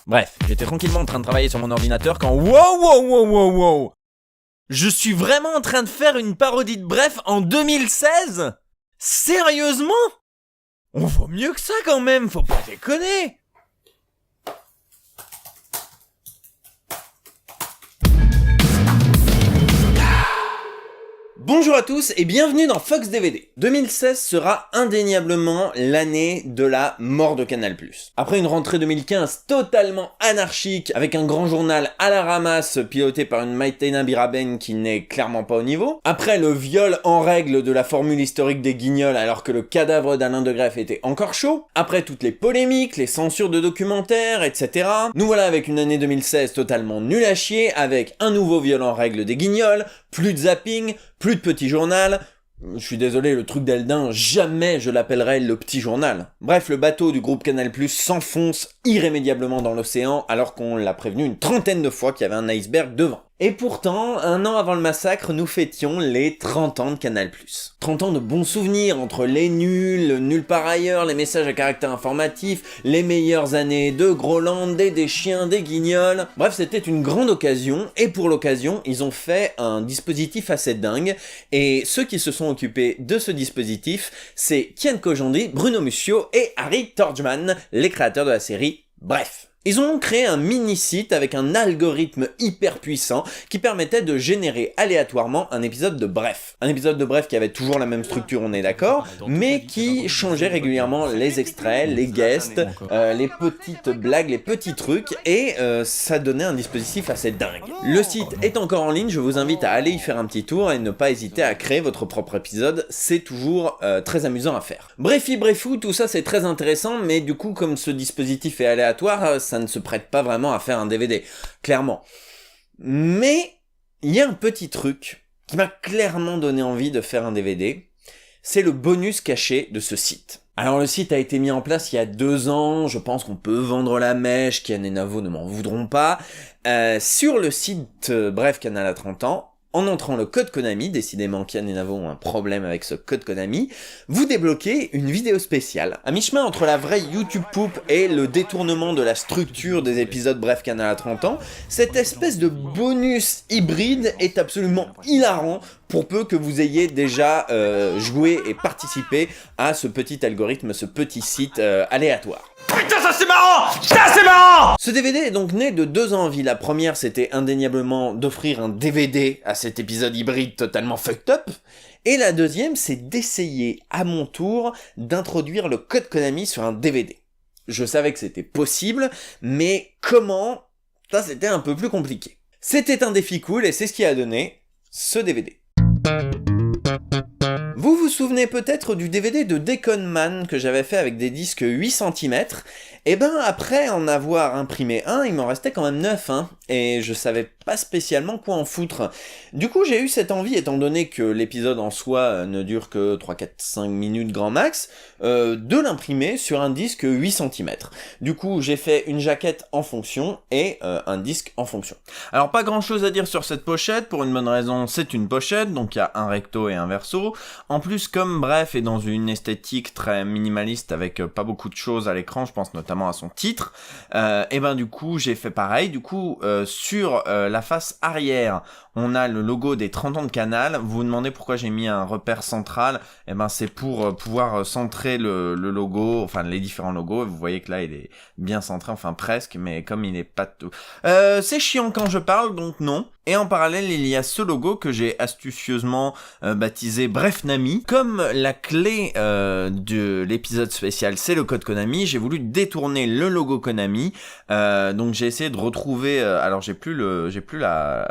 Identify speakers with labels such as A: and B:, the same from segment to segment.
A: Bref, j'étais tranquillement en train de travailler sur mon ordinateur quand wow, je suis vraiment en train de faire une parodie de Bref en 2016 ? Sérieusement ? On vaut mieux que ça quand même, faut pas déconner. Bonjour à tous et bienvenue dans Fox DVD. 2016 sera indéniablement l'année de la mort de Canal+. Après une rentrée 2015 totalement anarchique, avec un grand journal à la ramasse piloté par une Maïtena Biraben qui n'est clairement pas au niveau, après le viol en règle de la formule historique des Guignols alors que le cadavre d'Alain de Greff était encore chaud, après toutes les polémiques, les censures de documentaires, etc., nous voilà avec une année 2016 totalement nulle à chier, avec un nouveau viol en règle des Guignols, plus de zapping, plus de petit journal. Je suis désolé, le truc d'Eldin, jamais je l'appellerai le petit journal. Bref, le bateau du groupe Canal+ s'enfonce irrémédiablement dans l'océan alors qu'on l'a prévenu une trentaine de fois qu'il y avait un iceberg devant. Et pourtant, un an avant le massacre, nous fêtions les 30 ans de Canal+. 30 ans de bons souvenirs entre les nuls, nulle part ailleurs, les messages à caractère informatif, les meilleures années de Groland, des chiens, des guignols. Bref, c'était une grande occasion, et pour l'occasion, ils ont fait un dispositif assez dingue, et ceux qui se sont occupés de ce dispositif, c'est Kian Kojandi, Bruno Muschio et Harry Torgman, les créateurs de la série Bref. Ils ont créé un mini-site avec un algorithme hyper puissant qui permettait de générer aléatoirement un épisode de Bref. Un épisode de Bref qui avait toujours la même structure, on est d'accord, mais qui changeait régulièrement les extraits, les guests, les petites blagues, les petits trucs, et ça donnait un dispositif assez dingue. Le site est encore en ligne, je vous invite à aller y faire un petit tour et ne pas hésiter à créer votre propre épisode, c'est toujours très amusant à faire. Brefou, tout ça c'est très intéressant, mais du coup comme ce dispositif est aléatoire, ça ne se prête pas vraiment à faire un DVD, clairement. Mais il y a un petit truc qui m'a clairement donné envie de faire un DVD, c'est le bonus caché de ce site. Alors le site a été mis en place il y a 2 ans, je pense qu'on peut vendre la mèche, Kian et Navo ne m'en voudront pas. Sur le site Bref Canal à 30 ans, en entrant le code Konami, décidément Kian et Navo ont un problème avec ce code Konami, vous débloquez une vidéo spéciale. À mi-chemin entre la vraie YouTube poupe et le détournement de la structure des épisodes Bref Canal à 30 ans, cette espèce de bonus hybride est absolument hilarant pour peu que vous ayez déjà joué et participé à ce petit algorithme, ce petit site aléatoire.
B: Putain, ça c'est marrant! Ça c'est marrant!
A: Ce DVD est donc né de 2 envies. La première, c'était indéniablement d'offrir un DVD à cet épisode hybride totalement fucked up. Et la deuxième, c'est d'essayer à mon tour d'introduire le code Konami sur un DVD. Je savais que c'était possible, mais comment? Ça, c'était un peu plus compliqué. C'était un défi cool et c'est ce qui a donné ce DVD. Vous vous souvenez peut-être du DVD de Deconman que j'avais fait avec des disques 8 cm. Et ben après en avoir imprimé un, il m'en restait quand même 9, hein, et je savais pas spécialement quoi en foutre. Du coup j'ai eu cette envie, étant donné que l'épisode en soi ne dure que 3, 4, 5 minutes grand max, de l'imprimer sur un disque 8 cm. Du coup j'ai fait une jaquette en fonction et un disque en fonction. Alors pas grand chose à dire sur cette pochette, pour une bonne raison, c'est une pochette, donc il y a un recto et un verso. En plus, comme Bref est dans une esthétique très minimaliste avec pas beaucoup de choses à l'écran, je pense notamment à son titre, et ben du coup j'ai fait pareil. Du coup sur la face arrière on a le logo des 30 ans de Canal. Vous vous demandez pourquoi j'ai mis un repère central, et ben c'est pour pouvoir centrer le logo, enfin les différents logos. Vous voyez que là il est bien centré, enfin presque, mais comme il est pas tout... c'est chiant quand je parle, donc non. Et en parallèle, il y a ce logo que j'ai astucieusement baptisé Bref Nami. Comme la clé de l'épisode spécial, c'est le code Konami, j'ai voulu détourner le logo Konami. Donc j'ai essayé de retrouver... alors j'ai plus un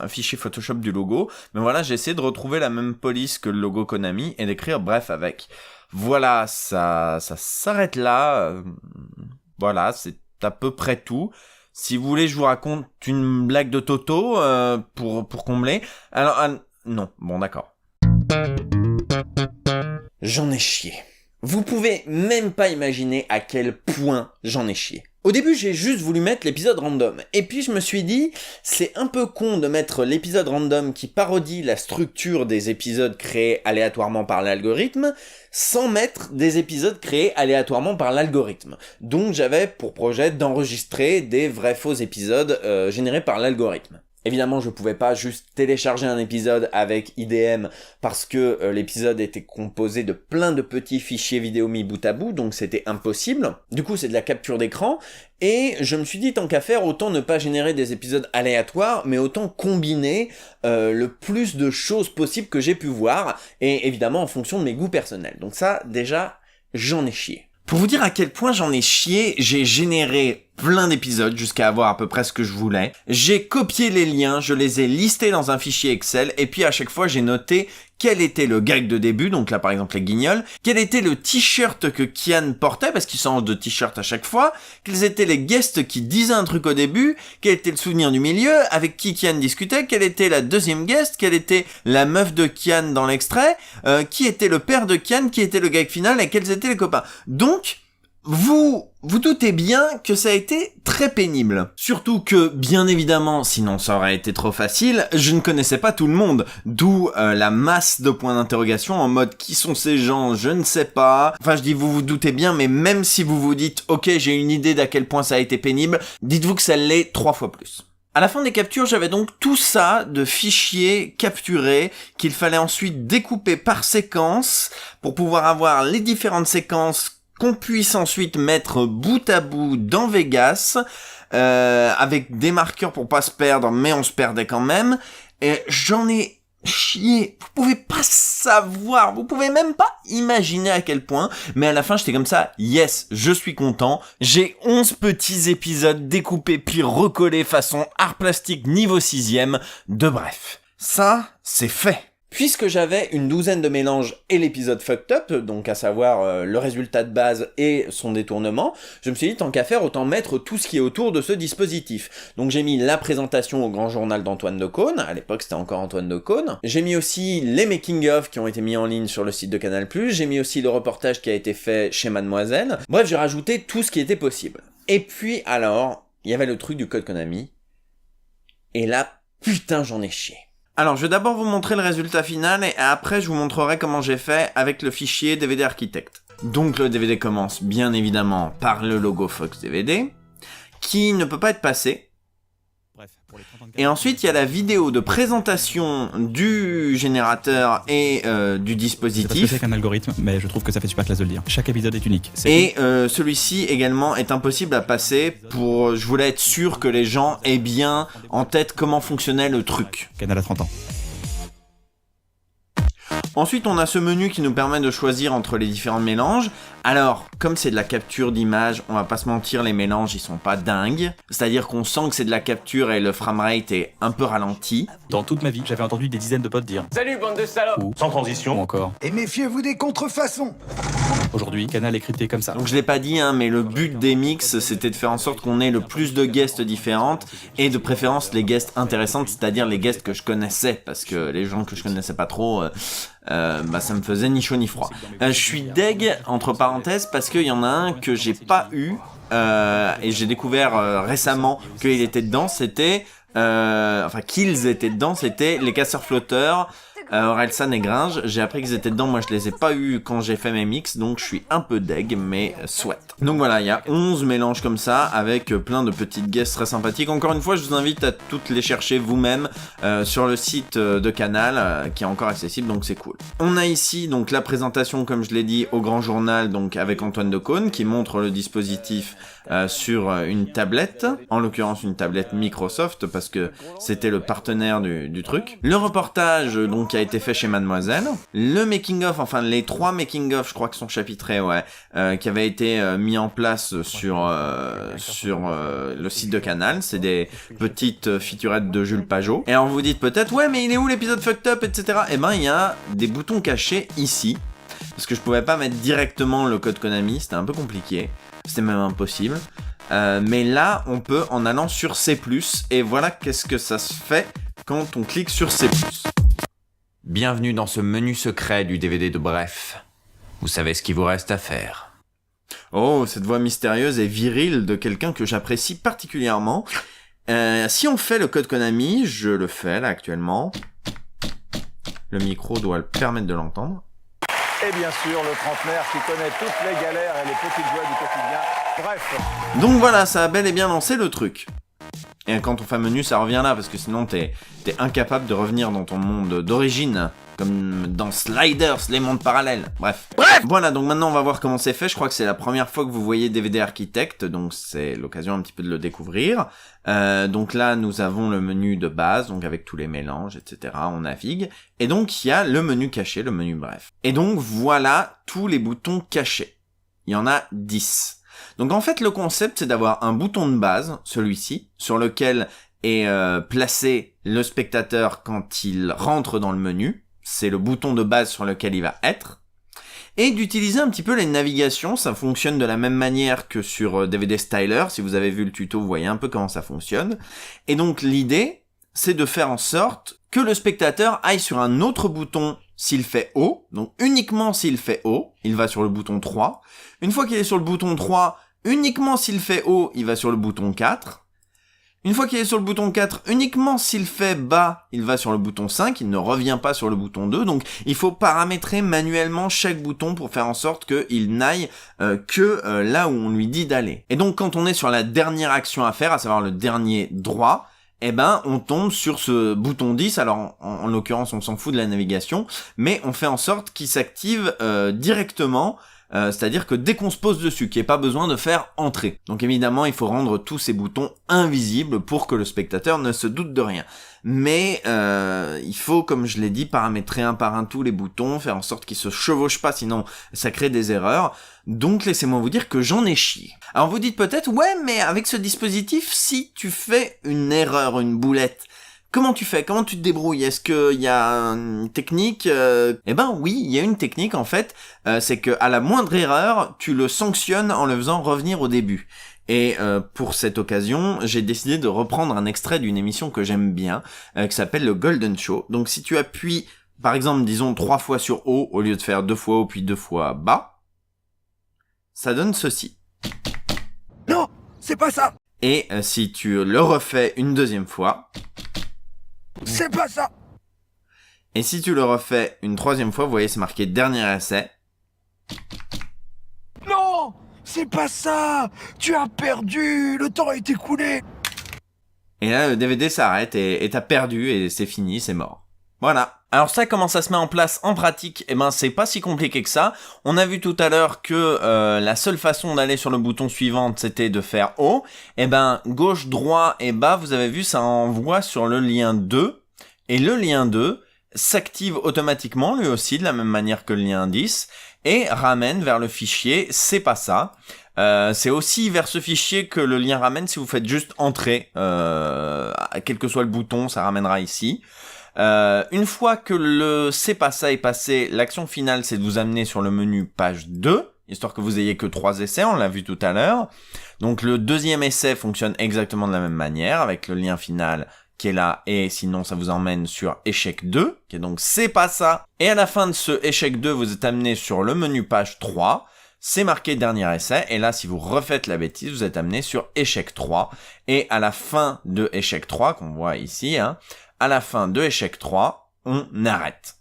A: fichier Photoshop du logo, mais voilà, j'ai essayé de retrouver la même police que le logo Konami et d'écrire Bref avec. Voilà, ça s'arrête là. Voilà, c'est à peu près tout. Si vous voulez, je vous raconte une blague de Toto pour combler. Alors, non, bon d'accord. J'en ai chié. Vous pouvez même pas imaginer à quel point j'en ai chié. Au début, j'ai juste voulu mettre l'épisode random, et puis je me suis dit, c'est un peu con de mettre l'épisode random qui parodie la structure des épisodes créés aléatoirement par l'algorithme, sans mettre des épisodes créés aléatoirement par l'algorithme. Donc j'avais pour projet d'enregistrer des vrais faux épisodes générés par l'algorithme. Évidemment, je pouvais pas juste télécharger un épisode avec IDM parce que l'épisode était composé de plein de petits fichiers vidéo mis bout à bout, donc c'était impossible. Du coup, c'est de la capture d'écran, et je me suis dit, tant qu'à faire, autant ne pas générer des épisodes aléatoires, mais autant combiner le plus de choses possibles que j'ai pu voir, et évidemment en fonction de mes goûts personnels. Donc ça, déjà, j'en ai chié. Pour vous dire à quel point j'en ai chié, j'ai généré plein d'épisodes jusqu'à avoir à peu près ce que je voulais. J'ai copié les liens, je les ai listés dans un fichier Excel, et puis à chaque fois j'ai noté quel était le gag de début, donc là par exemple les guignols, quel était le t-shirt que Kian portait, parce qu'il change de t-shirt à chaque fois, quels étaient les guests qui disaient un truc au début, quel était le souvenir du milieu, avec qui Kian discutait, quelle était la deuxième guest, quelle était la meuf de Kian dans l'extrait, qui était le père de Kian, qui était le gag final, et quels étaient les copains. Donc, vous doutez bien que ça a été très pénible. Surtout que, bien évidemment, sinon ça aurait été trop facile, je ne connaissais pas tout le monde. D'où la masse de points d'interrogation en mode qui sont ces gens, je ne sais pas. Enfin, je dis vous doutez bien, mais même si vous vous dites ok, j'ai une idée d'à quel point ça a été pénible, dites-vous que ça l'est 3 fois plus. À la fin des captures, j'avais donc tout ça de fichiers capturés qu'il fallait ensuite découper par séquence pour pouvoir avoir les différentes séquences qu'on puisse ensuite mettre bout à bout dans Vegas, avec des marqueurs pour pas se perdre, mais on se perdait quand même. Et j'en ai chié. Vous pouvez pas savoir, vous pouvez même pas imaginer à quel point, mais à la fin j'étais comme ça, yes, je suis content. J'ai 11 petits épisodes découpés puis recollés façon art plastique niveau 6ème de Bref. Ça, c'est fait. Puisque j'avais une douzaine de mélanges et l'épisode fucked up, donc à savoir le résultat de base et son détournement, je me suis dit tant qu'à faire autant mettre tout ce qui est autour de ce dispositif. Donc j'ai mis la présentation au grand journal d'Antoine Decaune, à l'époque c'était encore Antoine Decaune, j'ai mis aussi les making-of qui ont été mis en ligne sur le site de Canal+, j'ai mis aussi le reportage qui a été fait chez Mademoiselle, bref j'ai rajouté tout ce qui était possible. Et puis alors, il y avait le truc du code Konami, et là, putain j'en ai chié. Alors, je vais d'abord vous montrer le résultat final et après je vous montrerai comment j'ai fait avec le fichier DVD Architect. Donc le DVD commence bien évidemment par le logo Fox DVD, qui ne peut pas être passé. Et ensuite, il y a la vidéo de présentation du générateur et du dispositif.
C: C'est parce que c'est un algorithme, mais je trouve que ça fait super classe de le dire. Chaque épisode est unique.
A: Et celui-ci également est impossible à passer pour... Je voulais être sûr que les gens aient bien en tête comment fonctionnait le truc.
C: Canal a 30 ans.
A: Ensuite, on a ce menu qui nous permet de choisir entre les différents mélanges. Alors, comme c'est de la capture d'image, on va pas se mentir, les mélanges, ils sont pas dingues. C'est-à-dire qu'on sent que c'est de la capture et le framerate est un peu ralenti.
C: Dans toute ma vie, j'avais entendu des dizaines de potes dire «
B: Salut, bande de salopes.
C: Ou
B: Sans transition.
C: encore
D: Et méfiez-vous des contrefaçons.
C: « Aujourd'hui, Canal est crypté comme ça. »
A: Donc je l'ai pas dit, hein, mais le but des mix, c'était de faire en sorte qu'on ait le plus de guests différentes et de préférence les guests intéressantes, c'est-à-dire les guests que je connaissais, parce que les gens que je connaissais pas trop... ça me faisait ni chaud ni froid. Je suis deg entre parenthèses parce qu'il y en a un que j'ai pas eu et j'ai découvert récemment qu'il était dedans. C'était qu'ils étaient dedans. C'était les casseurs flotteurs. Orelsan et Gringe, j'ai appris qu'ils étaient dedans, moi je les ai pas eu quand j'ai fait mes mix, donc je suis un peu deg, mais soit. Donc voilà, il y a 11 mélanges comme ça, avec plein de petites guests très sympathiques. Encore une fois, je vous invite à toutes les chercher vous-même sur le site de Canal, qui est encore accessible, donc c'est cool. On a ici donc la présentation, comme je l'ai dit, au grand journal, donc avec Antoine Decaune, qui montre le dispositif sur une tablette, en l'occurrence une tablette Microsoft, parce que c'était le partenaire du truc. Le reportage, donc, qui a été fait chez Mademoiselle. Le making-of, enfin les 3 making-of, je crois qu'ils sont chapitrés, qui avaient été mis en place sur le site de Canal. C'est des petites featurettes de Jules Pajot. Et alors vous dites peut-être, ouais mais il est où l'épisode fucked up, etc. Eh ben il y a des boutons cachés ici. Parce que je pouvais pas mettre directement le code Konami, c'était un peu compliqué. C'était même impossible. Mais là, on peut en allant sur C+, et voilà qu'est-ce que ça se fait quand on clique sur C+.
E: Bienvenue dans ce menu secret du DVD de Bref. Vous savez ce qu'il vous reste à faire.
A: Oh, cette voix mystérieuse et virile de quelqu'un que j'apprécie particulièrement. Si on fait le code Konami, je le fais là actuellement. Le micro doit le permettre de l'entendre.
F: Et bien sûr, le trentenaire qui connaît toutes les galères et les petites joies du quotidien. Bref.
A: Donc voilà, ça a bel et bien lancé le truc. Et quand on fait menu, ça revient là, parce que sinon t'es incapable de revenir dans ton monde d'origine. Comme dans Sliders, les mondes parallèles. Bref. Voilà, donc maintenant on va voir comment c'est fait. Je crois que c'est la première fois que vous voyez DVD Architect, donc c'est l'occasion un petit peu de le découvrir. Donc là, nous avons le menu de base, donc avec tous les mélanges, etc. On navigue. Et donc il y a le menu caché, le menu bref. Et donc voilà tous les boutons cachés. Il y en a 10. Donc en fait, le concept, c'est d'avoir un bouton de base, celui-ci, sur lequel est placé le spectateur quand il rentre dans le menu. C'est le bouton de base sur lequel il va être. Et d'utiliser un petit peu les navigations, ça fonctionne de la même manière que sur DVD Styler. Si vous avez vu le tuto, vous voyez un peu comment ça fonctionne. Et donc l'idée, c'est de faire en sorte que le spectateur aille sur un autre bouton s'il fait haut. Donc uniquement s'il fait haut, il va sur le bouton 3. Une fois qu'il est sur le bouton 3, uniquement s'il fait haut, il va sur le bouton 4. Une fois qu'il est sur le bouton 4, uniquement s'il fait bas, il va sur le bouton 5, il ne revient pas sur le bouton 2, donc il faut paramétrer manuellement chaque bouton pour faire en sorte qu'il n'aille que là où on lui dit d'aller. Et donc quand on est sur la dernière action à faire, à savoir le dernier droit, eh ben on tombe sur ce bouton 10, alors en l'occurrence on s'en fout de la navigation, mais on fait en sorte qu'il s'active directement. C'est-à-dire que dès qu'on se pose dessus, qu'il n'y ait pas besoin de faire entrer. Donc évidemment, il faut rendre tous ces boutons invisibles pour que le spectateur ne se doute de rien. Mais il faut, comme je l'ai dit, paramétrer un par un tous les boutons, faire en sorte qu'ils se chevauchent pas, sinon ça crée des erreurs. Donc laissez-moi vous dire que j'en ai chié. Alors vous dites peut-être, ouais, mais avec ce dispositif, si tu fais une erreur, une boulette, comment tu fais? Comment tu te débrouilles? Est-ce qu'il y a une technique? Eh ben oui, il y a une technique en fait. C'est que à la moindre erreur, tu le sanctionnes en le faisant revenir au début. Et pour cette occasion, j'ai décidé de reprendre un extrait d'une émission que j'aime bien, qui s'appelle le Golden Show. Donc si tu appuies, par exemple, disons 3 fois sur haut au lieu de faire 2 fois haut puis 2 fois bas, ça donne ceci.
D: Non, c'est pas ça.
A: Et si tu le refais une deuxième fois,
D: C'est pas ça.
A: et si tu le refais une troisième fois, vous voyez, c'est marqué dernier essai.
D: Non, c'est pas ça. Tu as perdu. Le temps est écoulé.
A: Et là, le DVD s'arrête et t'as perdu et c'est fini, c'est mort. Voilà. Alors ça, comment ça se met en place en pratique? Eh ben, c'est pas si compliqué que ça. On a vu tout à l'heure que la seule façon d'aller sur le bouton suivant, c'était de faire haut. Eh ben, gauche, droit et bas, vous avez vu, ça envoie sur le lien 2. Et le lien 2 s'active automatiquement, lui aussi, de la même manière que le lien 10, et ramène vers le fichier c'est pas ça. C'est aussi vers ce fichier que le lien ramène si vous faites juste entrer, quel que soit le bouton, ça ramènera ici. Une fois que le c'est pas ça est passé, l'action finale c'est de vous amener sur le menu page 2, histoire que vous ayez que 3 essais, on l'a vu tout à l'heure. Donc le deuxième essai fonctionne exactement de la même manière, avec le lien final qui est là, et sinon ça vous emmène sur échec 2, qui est donc c'est pas ça. Et à la fin de ce échec 2, vous êtes amené sur le menu page 3, c'est marqué dernier essai, et là si vous refaites la bêtise, vous êtes amené sur échec 3, et à la fin de échec 3, qu'on voit ici, à la fin de échec 3, on arrête.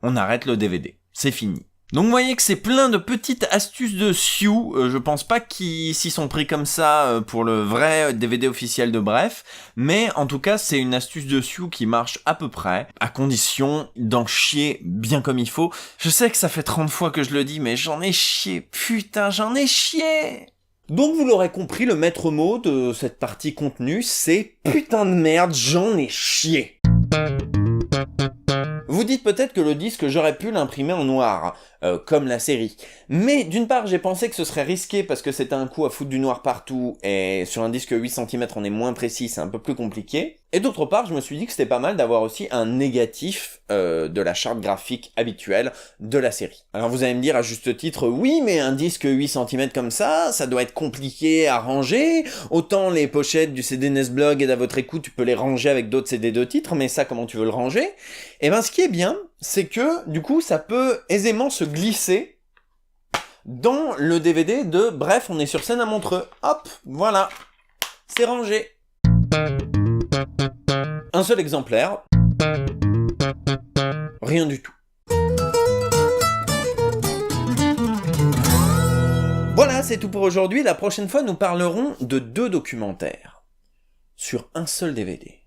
A: On arrête le DVD. C'est fini. Donc vous voyez que c'est plein de petites astuces de Sioux, je pense pas qu'ils s'y sont pris comme ça pour le vrai DVD officiel de Bref, mais en tout cas c'est une astuce de Sioux qui marche à peu près, à condition d'en chier bien comme il faut. Je sais que ça fait 30 fois que je le dis, mais j'en ai chié, putain j'en ai chié. Donc vous l'aurez compris, le maître mot de cette partie contenue, c'est putain de merde, j'en ai chié. Vous dites peut-être que le disque, j'aurais pu l'imprimer en noir, comme la série. Mais d'une part, j'ai pensé que ce serait risqué parce que c'était un coup à foutre du noir partout, et sur un disque 8 cm on est moins précis, c'est un peu plus compliqué. Et d'autre part, je me suis dit que c'était pas mal d'avoir aussi un négatif de la charte graphique habituelle de la série. Alors vous allez me dire à juste titre, oui mais un disque 8 cm comme ça doit être compliqué à ranger, autant les pochettes du CD Nesblog et d'à votre écoute, tu peux les ranger avec d'autres CD de titres, mais ça comment tu veux le ranger? Et ben ce qui est bien, c'est que du coup ça peut aisément se glisser dans le DVD de Bref, on est sur scène à Montreux. Hop, voilà, c'est rangé. Un seul exemplaire. Rien du tout. Voilà, c'est tout pour aujourd'hui. La prochaine fois, nous parlerons de 2 documentaires. Sur un seul DVD.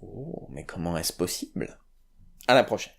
A: Oh, mais comment est-ce possible? À la prochaine.